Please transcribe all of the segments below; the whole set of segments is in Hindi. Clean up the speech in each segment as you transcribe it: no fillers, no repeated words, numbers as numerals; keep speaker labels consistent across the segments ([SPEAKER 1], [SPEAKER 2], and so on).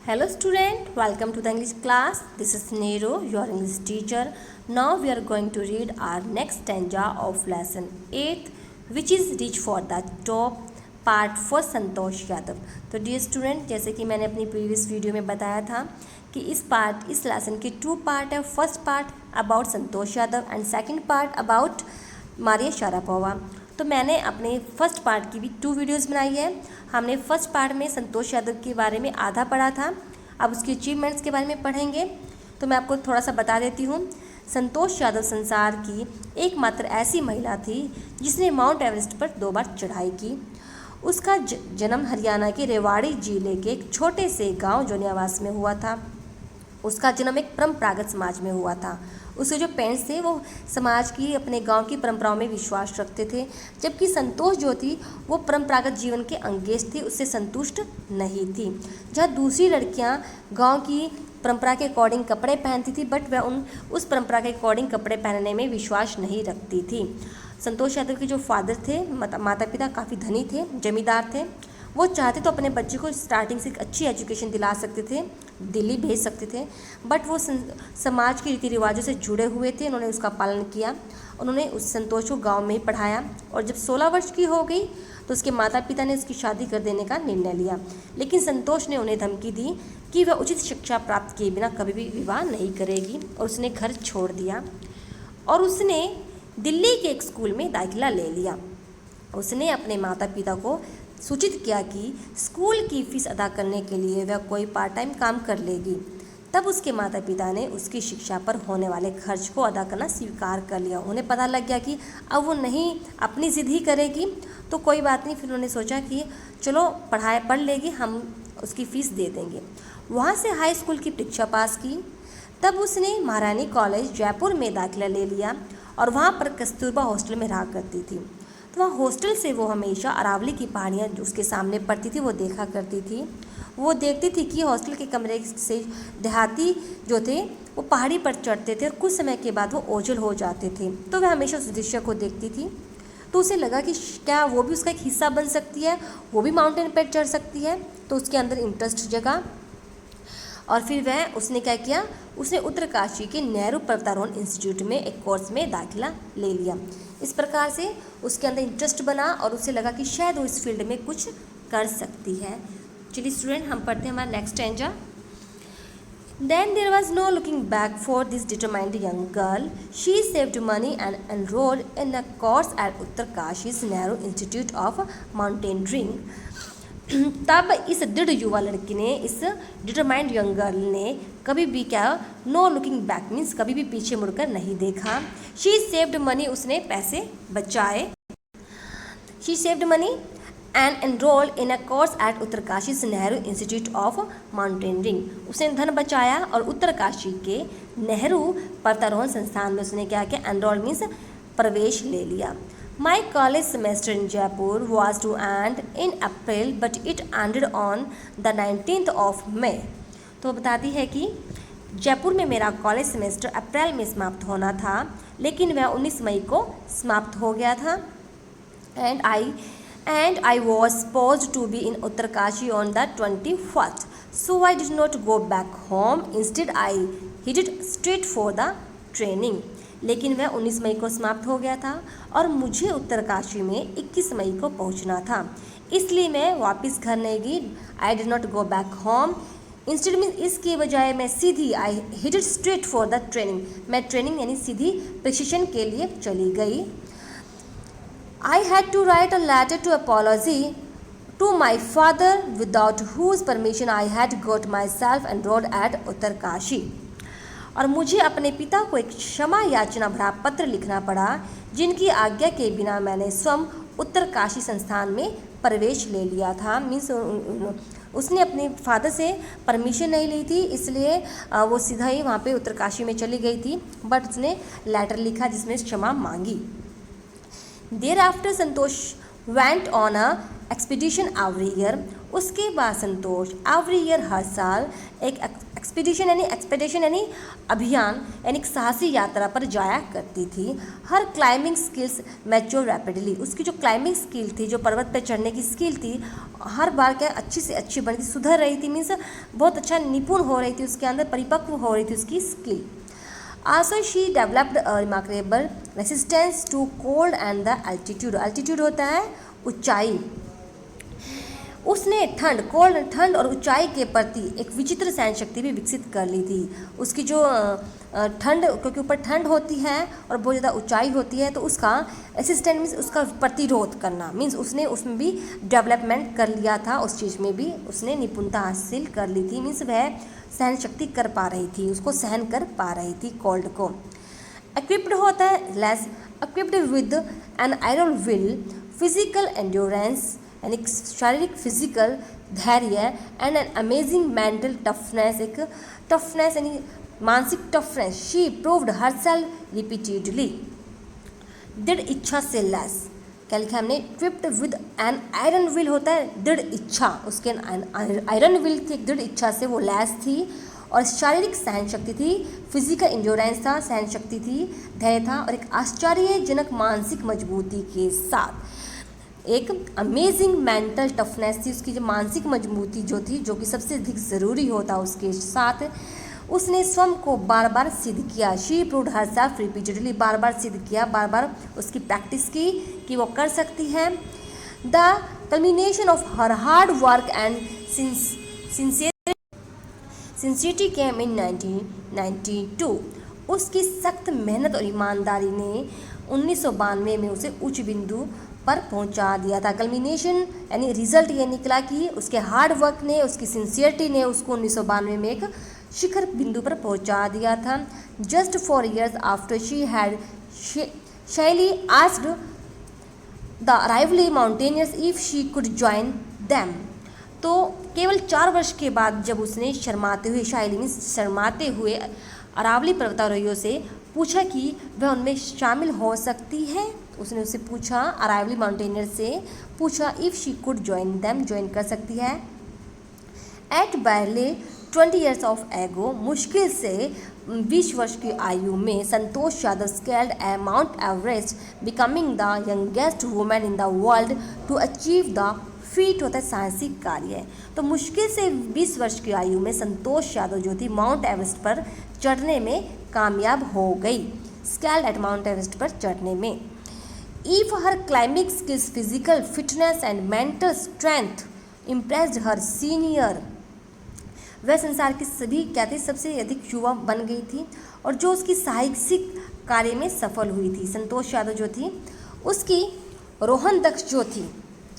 [SPEAKER 1] Hello student, welcome to the English class. This is Nero, your English teacher. Now we are going to read our next stanza of lesson 8 which is Reach for the Top part for Santosh Yadav. तो डियर स्टूडेंट, जैसे कि मैंने अपनी प्रीवियस वीडियो में बताया था कि इस लेसन के 2 पार्ट है। First part about Santosh Yadav and second part about Maria Sharapova. तो मैंने अपने फर्स्ट पार्ट की भी 2 वीडियोस बनाई है। हमने फर्स्ट पार्ट में संतोष यादव के बारे में आधा पढ़ा था, अब उसकी अचीवमेंट्स के बारे में पढ़ेंगे। तो मैं आपको थोड़ा सा बता देती हूँ। संतोष यादव संसार की एकमात्र ऐसी महिला थी जिसने माउंट एवरेस्ट पर 2 बार चढ़ाई की। उसका जन्म हरियाणा के रेवाड़ी जिले के एक छोटे से गांव जोनियावास में हुआ था। उसका जन्म एक परंपरागत समाज में हुआ था। उसके जो पेरेंट्स थे वो समाज की, अपने गांव की परंपराओं में विश्वास रखते थे, जबकि संतोष जो थी वो परंपरागत जीवन के अंगेज थी, उससे संतुष्ट नहीं थी। जहाँ दूसरी लड़कियां गांव की परंपरा के अकॉर्डिंग कपड़े पहनती थी, बट वह उस परंपरा के अकॉर्डिंग कपड़े पहनने में विश्वास नहीं रखती थी। संतोष यादव के जो फादर थे, माता पिता काफ़ी धनी थे, जमींदार थे। वो चाहते तो अपने बच्चे को स्टार्टिंग से एक अच्छी एजुकेशन दिला सकते थे, दिल्ली भेज सकते थे, बट वो समाज के रीति रिवाजों से जुड़े हुए थे। उन्होंने उसका पालन किया। उन्होंने उस संतोष को गांव में ही पढ़ाया और जब 16 वर्ष की हो गई तो उसके माता पिता ने उसकी शादी कर देने का निर्णय लिया। लेकिन संतोष ने उन्हें धमकी दी कि वह उचित शिक्षा प्राप्त किए बिना कभी भी विवाह नहीं करेगी और उसने घर छोड़ दिया और उसने दिल्ली के एक स्कूल में दाखिला ले लिया। उसने अपने माता पिता को सूचित किया कि स्कूल की फीस अदा करने के लिए वह कोई पार्ट टाइम काम कर लेगी। तब उसके माता पिता ने उसकी शिक्षा पर होने वाले खर्च को अदा करना स्वीकार कर लिया। उन्हें पता लग गया कि अब वो नहीं अपनी ज़िद ही करेगी तो कोई बात नहीं। फिर उन्होंने सोचा कि चलो पढ़ लेगी, हम उसकी फ़ीस दे देंगे। वहाँ से हाई स्कूल की परीक्षा पास की। तब उसने महारानी कॉलेज जयपुर में दाखिला ले लिया और वहाँ पर कस्तूरबा हॉस्टल में रहा करती थी। तो वहाँ हॉस्टल से वो हमेशा अरावली की पहाड़ियाँ जो उसके सामने पड़ती थी वो देखा करती थी। वो देखती थी कि हॉस्टल के कमरे से देहाती जो थे वो पहाड़ी पर चढ़ते थे और कुछ समय के बाद वो ओझल हो जाते थे। तो वह हमेशा उस दृश्य को देखती थी। तो उसे लगा कि क्या वो भी उसका एक हिस्सा बन सकती है, वो भी माउंटेन पर चढ़ सकती है। तो उसके अंदर इंटरेस्ट जगा और फिर उसने क्या किया, उसने उत्तरकाशी के नेहरू पर्वतारोहण इंस्टीट्यूट में एक कोर्स में दाखिला ले लिया। इस प्रकार से उसके अंदर इंटरेस्ट बना और उसे लगा कि शायद वो इस फील्ड में कुछ कर सकती है। चलिए स्टूडेंट, हम पढ़ते हैं हमारा next stanza. Then there was no looking back for this determined young girl. She saved money and enrolled in a course at Uttarkashi's Nehru Institute of Mountaineering. तब इस दृढ़ युवा लड़की ने, इस डिटरमाइंड यंग गर्ल ने कभी भी क्या, नो लुकिंग बैक मीन्स कभी भी पीछे मुड़कर नहीं देखा। शी सेव्ड मनी, उसने पैसे बचाए। She saved money and enrolled in a course eight Uttarkashi Nehru institute of mountaineering. उसने धन बचाया और उत्तरकाशी के नेहरू पर्वतारोहण संस्थान में उसने क्या किया, एनरोल मीन्स प्रवेश ले लिया। My college semester in Jaipur was to end in April, but it ended on the 19th of May. तो बताती है कि जयपुर में मेरा कॉलेज सेमेस्टर अप्रैल में समाप्त होना था, लेकिन वह 19 मई को समाप्त हो गया था। And I was supposed to be in Uttarkashi on the 21st, so I did not go back home. Instead, I headed straight for the training. लेकिन वह 19 मई को समाप्त हो गया था और मुझे उत्तरकाशी में 21 मई को पहुंचना था, इसलिए मैं वापस घर नहीं गई। I did not go back home. Instead mean इसके बजाय मैं सीधी, I hitted straight for the training, मैं ट्रेनिंग यानी सीधी प्रशिक्षण के लिए चली गई। I had to write a letter to apology to my father without whose permission I had got myself enrolled at Uttarkashi. और मुझे अपने पिता को एक क्षमा याचना भरा पत्र लिखना पड़ा, जिनकी आज्ञा के बिना मैंने स्वयं उत्तरकाशी संस्थान में प्रवेश ले लिया था। मीन्स उसने अपने फादर से परमिशन नहीं ली थी, इसलिए वो सीधा ही वहाँ पे उत्तरकाशी में चली गई थी, बट उसने लेटर लिखा जिसमें क्षमा मांगी। Thereafter Santosh went on a expedition every year. उसके बाद संतोष एवरी ईयर हर साल एक एक्सपेडिशन यानी अभियान यानी साहसी यात्रा पर जाया करती थी। हर क्लाइंबिंग स्किल्स मैच्योर रैपिडली, उसकी जो क्लाइंबिंग स्किल थी, जो पर्वत पर चढ़ने की स्किल थी, हर बार क्या अच्छी से अच्छी बनती सुधर रही थी, मीन्स बहुत अच्छा निपुण हो रही थी, उसके अंदर परिपक्व हो रही थी उसकी skill. Also she developed a remarkable resistance to cold and the altitude। altitude होता है ऊंचाई। उसने ठंड और ऊंचाई के प्रति एक विचित्र सहन शक्ति भी विकसित कर ली थी। उसकी जो ठंड, क्योंकि ऊपर ठंड होती है और बहुत ज़्यादा ऊंचाई होती है, तो उसका रेसिस्टेंस मीन्स उसका प्रतिरोध करना, मीन्स उसने उसमें भी डेवलपमेंट कर लिया था, उस चीज़ में भी उसने निपुणता हासिल कर ली थी, मीन्स वह सहन शक्ति कर पा रही थी, उसको सहन कर पा रही थी कोल्ड को। इक्विप्ड होता है less equipped with an iron will, physical endurance यानी शारीरिक फिजिकल धैर्य and an amazing mental toughness, एक टफनेस यानी मानसिक toughness. She proved herself repeatedly. दृढ़ इच्छा से लेस, क्या लिखा हमने, equipped with an iron will होता है दृढ़ इच्छा, उसके आयरन विल थी, दृढ़ इच्छा से वो लेस थी, और शारीरिक सहन शक्ति थी, फिजिकल इंड्योरेंस था, सहन शक्ति थी, धैर्य था, और एक आश्चर्यजनक मानसिक मजबूती के साथ एक अमेजिंग मेंटल टफनेस थी, उसकी जो मानसिक मजबूती जो थी, जो कि सबसे अधिक ज़रूरी होता, उसके साथ उसने स्वयं को बार बार सिद्ध किया। शी प्रूव्ड हरसेल्फ रिपीटेडली, बार बार सिद्ध किया, बार बार उसकी प्रैक्टिस की कि वो कर सकती है। The culmination of her hard work and sincerity came in 1992। उसकी सख्त मेहनत और ईमानदारी ने 1992 में उसे उच्च बिंदु पर पहुंचा दिया था। कल्मिनेशन यानी रिजल्ट ये निकला कि उसके हार्ड वर्क ने, उसकी सिंसियरिटी ने उसको 1992 में एक शिखर बिंदु पर पहुंचा दिया था। Just 4 years after she had shyly asked the Aravalli mountaineers if she could join them. तो केवल 4 वर्ष के बाद जब उसने शर्माते हुए अरावली पर्वतारोहियों से पूछा कि वह उनमें शामिल हो सकती है, उसने उससे पूछा, अराइवली माउंटेनियर से पूछा if she could join them, join कर सकती है। एट बैरले 20 years ऑफ एगो, मुश्किल से 20 वर्ष की आयु में Santosh Yadav scaled a Mount Everest, becoming the youngest women in the world to achieve the feat होता है साहसिक कार्य। तो मुश्किल से 20 वर्ष की आयु में संतोष यादव जो थी माउंट एवरेस्ट पर चढ़ने में कामयाब हो गई, स्केल्ड एट माउंट एवरेस्ट पर चढ़ने में। If her climbing skills, physical fitness and mental strength impressed her senior, वह संसार की सभी क्या थी, सबसे अधिक युवा बन गई थी और जो उसकी साहसिक कार्य में सफल हुई थी। संतोष यादव जो थी, उसकी रोहन दक्ष जो थी,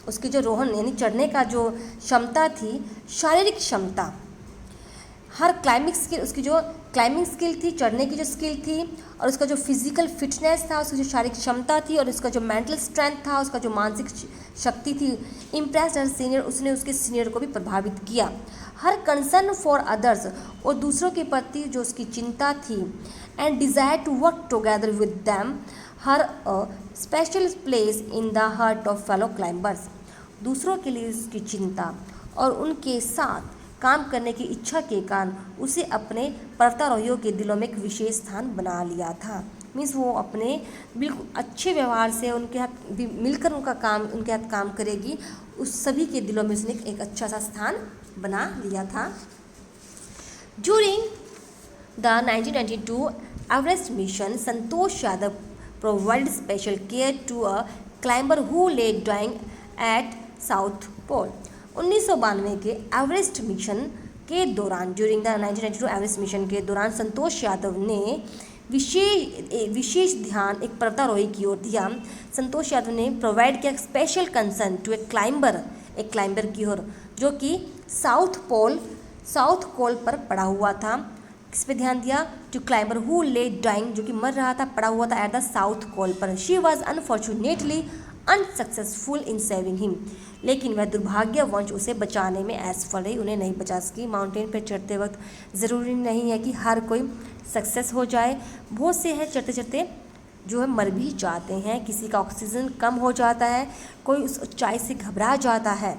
[SPEAKER 1] उसकी जो रोहन यानी चढ़ने का जो क्षमता थी, शारीरिक क्षमता, हर क्लाइंबिंग स्किल, उसकी जो क्लाइंबिंग स्किल थी, चढ़ने की जो स्किल थी, और उसका जो फिजिकल फिटनेस था, उसकी जो शारीरिक क्षमता थी, और उसका जो मेंटल स्ट्रेंथ था, उसका जो मानसिक शक्ति थी, इम्प्रेस्ड हर सीनियर, उसने उसके सीनियर को भी प्रभावित किया। हर कंसर्न फॉर अदर्स, और दूसरों के प्रति जो उसकी चिंता थी, and desire to work together with them, her special place in the heart of fellow climbers. दूसरों के लिए उसकी चिंता और उनके साथ काम करने की इच्छा के कारण उसे अपने पर्वतारोहियों के दिलों में एक विशेष स्थान बना लिया था। मीन्स वो अपने बिल्कुल अच्छे व्यवहार से उनके हाथ भी मिलकर उनके हाथ काम करेगी, उस सभी के दिलों में उसने एक अच्छा सा स्थान बना लिया था। During the 1992 Everest mission, Santosh Yadav provide special care to a climber who lay dying at south pole. 1992 के एवरेस्ट मिशन के दौरान, ड्यूरिंग द 1992 एवरेस्ट मिशन के दौरान, संतोष यादव ने विशेष ध्यान एक पर्वतारोही की ओर दिया। संतोष यादव ने प्रोवाइड किया स्पेशल कंसर्न टू एक क्लाइंबर की ओर जो कि साउथ पोल पर पड़ा हुआ था। किस पे ध्यान दिया? To climber who lay dying, जो कि मर रहा था, पड़ा हुआ था एट द साउथ पोल पर। She was unfortunately unsuccessful in saving him, लेकिन वह दुर्भाग्यवश उसे बचाने में असफल रही, उन्हें नहीं बचा सकी। माउंटेन पर चढ़ते वक्त ज़रूरी नहीं है कि हर कोई सक्सेस हो जाए, बहुत से हैं चढ़ते चढ़ते जो है मर भी जाते हैं, किसी का ऑक्सीजन कम हो जाता है, कोई उस ऊंचाई से घबरा जाता है।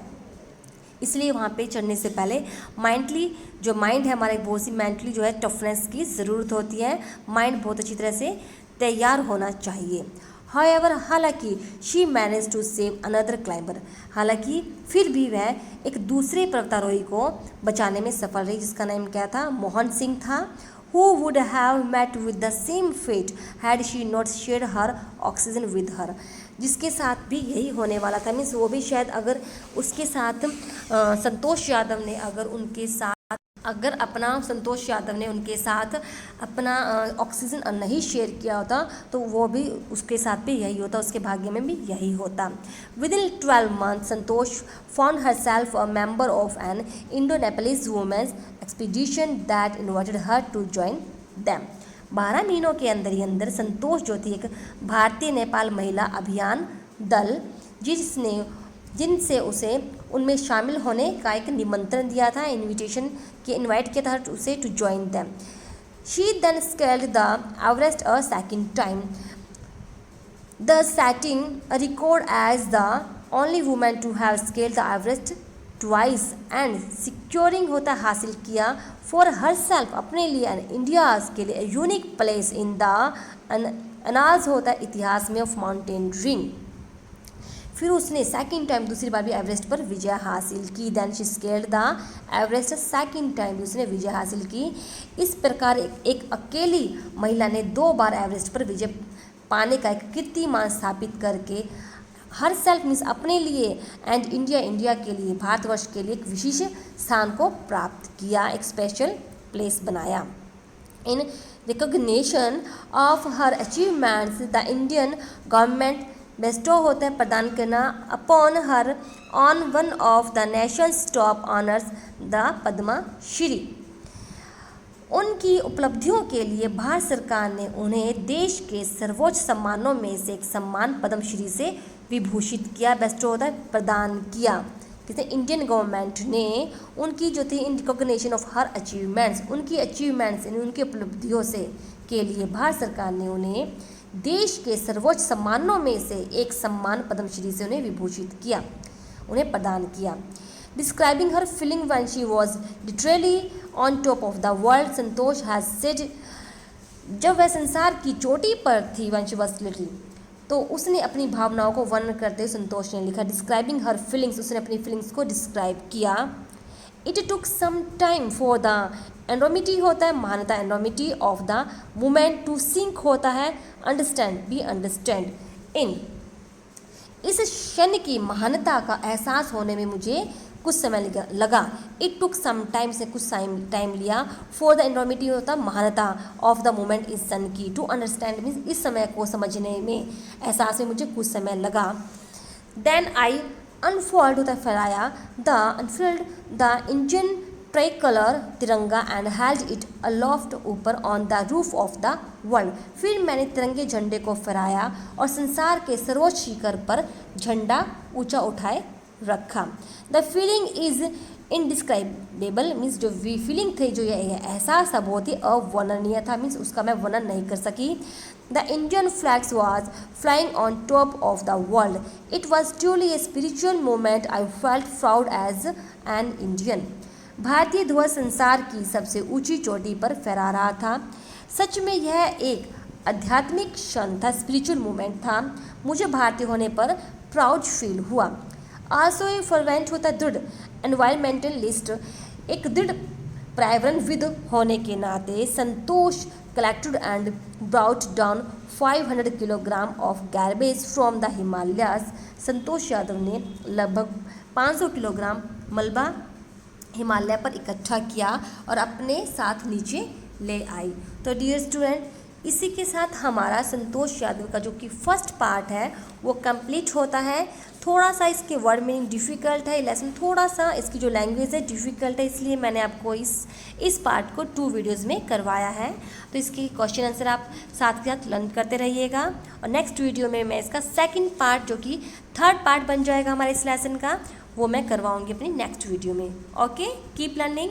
[SPEAKER 1] इसलिए वहाँ पे चढ़ने से पहले माइंडली जो माइंड है हमारा, बहुत सी मेंटली जो है टफनेस की ज़रूरत होती है। माइंड बहुत अच्छी तरह से तैयार होना चाहिए। हाउएवर, हालांकि she manage to save another climber, हालांकि फिर भी वह एक दूसरे पर्वतारोही को बचाने में सफल रही, जिसका नाम क्या था, मोहन सिंह था। Who would have met with the same fate had she not shared her oxygen with her, जिसके साथ भी यही होने वाला था। मीन्स वो भी शायद अगर उसके साथ संतोष यादव ने संतोष यादव ने उनके साथ अपना ऑक्सीजन नहीं शेयर किया होता तो वो भी उसके साथ भी यही होता, उसके भाग्य में भी यही होता। Within 12 months Santosh found herself a member of an Indo-Nepalese women's expedition that invited her to join them। 12 महीनों के अंदर ही अंदर संतोष जो थी एक भारतीय नेपाल महिला अभियान दल जिनसे उसे उनमें शामिल होने का एक निमंत्रण दिया था, इनवाइट किया था उसे to join them. She then scaled the Everest a second time, the setting a record as the only women to have scaled the Everest twice and securing होता हासिल किया फॉर हर सेल्फ अपने लिए एंड इंडिया के लिए यूनिक प्लेस इन द अनाज होता इतिहास में ऑफ माउंटेनियरिंग। फिर उसने सेकंड टाइम दूसरी बार भी एवरेस्ट पर विजय हासिल की। Then she scaled the Everest second time, उसने विजय हासिल की। इस प्रकार एक अकेली महिला ने 2 बार एवरेस्ट पर विजय पाने का एक कीर्तिमान स्थापित करके हर सेल्फ मीन्स अपने लिए एंड इंडिया के लिए, भारतवर्ष के लिए एक विशेष स्थान को प्राप्त किया, एक स्पेशल प्लेस बनाया। In recognition of her achievements the Indian government Bairstow होता है प्रदान करना upon her on one of the Nations top honours the Padma Shri. उनकी उपलब्धियों के लिए भारत सरकार ने उन्हें देश के सर्वोच्च सम्मानों में से एक सम्मान पद्मश्री से विभूषित किया, बेस्टो होता है प्रदान किया। किसी इंडियन गवर्नमेंट ने उनकी जो थी in recognition of her achievements, उनकी अचीवमेंट्स उनकी उपलब्धियों से के लिए भारत सरकार ने उन्हें देश के सर्वोच्च सम्मानों में से एक सम्मान पद्मश्री से उन्हें विभूषित किया, उन्हें प्रदान किया। Describing her feeling when she was literally on top of the world, Santosh has said, जब वह संसार की चोटी पर थी व्हेन शी वॉज लिटरली, तो उसने अपनी भावनाओं को वर्णन करते हुए संतोष ने लिखा डिस्क्राइबिंग हर फीलिंग्स, उसने अपनी फीलिंग्स को डिस्क्राइब किया। It took some time for the enormity होता है महानता, enormity of the moment to sink होता है अंडरस्टैंड, बी अंडरस्टैंड इन। इस क्षण की महानता का एहसास होने में मुझे कुछ समय लगा। इट टुक सम टाइम से कुछ टाइम लिया। फॉर द एंड्रोमिटी होता महानता ऑफ द मोमेंट इस सन की, टू अंडरस्टैंड मीन्स इस समय को समझने में, एहसास में मुझे कुछ समय लगा। देन आई अनफोल्ड होता फैलाया, अनफोल्ड द इंडियन ट्राइकलर तिरंगा एंड हेल्ड इट अलोफ्ट ऊपर on the roof of the world, फिर मैंने तिरंगे झंडे को फहराया और संसार के सर्वोच्च शिखर पर झंडा ऊंचा उठाए रखा। The feeling is indescribable means जो फीलिंग थी, जो ये एहसास था बहुत ही अवर्णनीय था, मीन्स उसका मैं वर्णन नहीं कर सकी। The Indian flags was flying on top of the world, it was truly a spiritual moment, I felt proud as an Indian. भारतीय ध्वज संसार की सबसे ऊंची चोटी पर फहरा रहा था, सच में यह एक आध्यात्मिक क्षण था, स्पिरिचुअल मोमेंट था, मुझे भारतीय होने पर प्राउड फील हुआ। आल्सो ए फर्वेंट होता दृढ़ एनवायरमेंटलिस्ट, एक दृढ़ पर्यावरणविद होने के नाते Santosh collected and brought down 500 kilogram of garbage from the Himalayas. Santosh Yadav ने लगभग 500 किलोग्राम मलबा हिमालय पर इकट्ठा किया और अपने साथ नीचे ले आई। तो डियर स्टूडेंट, इसी के साथ हमारा संतोष यादव का जो कि फर्स्ट पार्ट है वो कंप्लीट होता है। थोड़ा सा इसके वर्ड मीनिंग डिफ़िकल्ट है, लेसन थोड़ा सा इसकी जो लैंग्वेज है डिफ़िकल्ट है, इसलिए मैंने आपको इस पार्ट को 2 वीडियोस में करवाया है। तो इसके क्वेश्चन आंसर आप साथ के साथ लर्न करते रहिएगा और नेक्स्ट वीडियो में मैं इसका सेकंड पार्ट जो कि थर्ड पार्ट बन जाएगा हमारे इस लेसन का, वो मैं करवाऊँगी अपनी नेक्स्ट वीडियो में। Okay, keep learning.